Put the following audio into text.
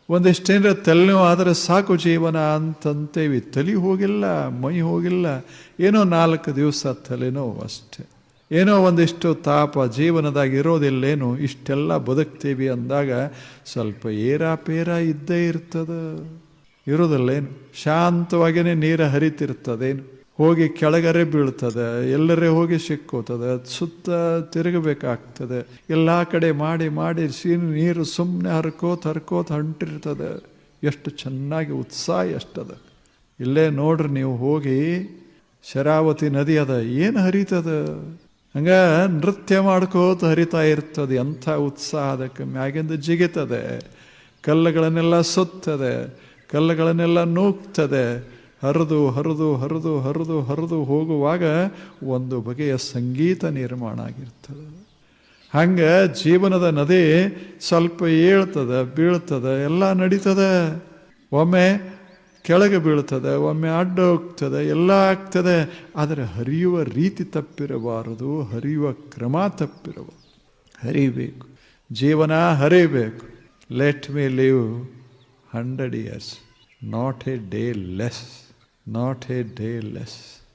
ಒಂದಿಷ್ಟೇನರ ತಲೆನೋವು ಆದರೆ ಸಾಕು ಜೀವನ ಅಂತಂತೇವಿ. ತಲೆ ಹೋಗಿಲ್ಲ, ಮೈ ಹೋಗಿಲ್ಲ, ಏನೋ 4 ದಿವಸ ತಲೆನೋವು ಅಷ್ಟೆ. ಏನೋ ಒಂದಿಷ್ಟು ತಾಪ ಜೀವನದಾಗ ಇರೋದಿಲ್ಲೇನು, ಇಷ್ಟೆಲ್ಲ ಬದುಕ್ತೀವಿ ಅಂದಾಗ ಸ್ವಲ್ಪ ಏರಾಪೇರ ಇದ್ದೇ ಇರ್ತದೆ. ಇರೋದಿಲ್ಲೇನು? ಶಾಂತವಾಗಿಯೇ ನೀರು ಹರಿತಿರ್ತದೇನು, ಹೋಗಿ ಕೆಳಗರೆ ಬೀಳ್ತದೆ, ಎಲ್ಲರೇ ಹೋಗಿ ಸಿಕ್ಕೋತದೆ, ಸುತ್ತ ತಿರುಗಬೇಕಾಗ್ತದೆ. ಎಲ್ಲ ಕಡೆ ಮಾಡಿ ಮಾಡಿ ನೀರು ಸುಮ್ಮನೆ ಹರ್ಕೋತ ಹೊಂಟಿರ್ತದೆ. ಎಷ್ಟು ಚೆನ್ನಾಗಿ ಉತ್ಸಾಹ ಎಷ್ಟದ. ಇಲ್ಲೇ ನೋಡ್ರಿ ನೀವು ಹೋಗಿ, ಶರಾವತಿ ನದಿ ಅದ, ಏನು ಹರಿತದ, ಹಂಗ ನೃತ್ಯ ಮಾಡ್ಕೋತ ಹರಿತಾ ಇರ್ತದೆ. ಎಂಥ ಉತ್ಸಾಹ ಅದಕ್ಕೆ. ಮ್ಯಾಗಿಂದ ಜಿಗಿತದೆ, ಕಲ್ಲುಗಳನ್ನೆಲ್ಲ ಸುತ್ತದೆ, ಕಲ್ಲುಗಳನ್ನೆಲ್ಲ ನೂಗ್ತದೆ. ಹರಿದು ಹರಿದು ಹರಿದು ಹರಿದು ಹರಿದು ಹೋಗುವಾಗ ಒಂದು ಬಗೆಯ ಸಂಗೀತ ನಿರ್ಮಾಣ ಆಗಿರ್ತದೆ. ಹಂಗೆ ಜೀವನದ ನದಿ ಸ್ವಲ್ಪ ಏಳ್ತದೆ, ಬೀಳ್ತದೆ, ಎಲ್ಲ ನಡೀತದೆ. ಒಮ್ಮೆ ಕೆಳಗೆ ಬೀಳ್ತದೆ, ಒಮ್ಮೆ ಅಡ್ಡ ಹೋಗ್ತದೆ, ಎಲ್ಲ ಆಗ್ತದೆ. ಆದರೆ ಹರಿಯುವ ರೀತಿ ತಪ್ಪಿರಬಾರದು, ಹರಿಯುವ ಕ್ರಮ ತಪ್ಪಿರಬಾರದು. ಹರಿಬೇಕು, ಜೀವನ ಹರಿಬೇಕು. Let me live 100 years, not a day less, not a day less.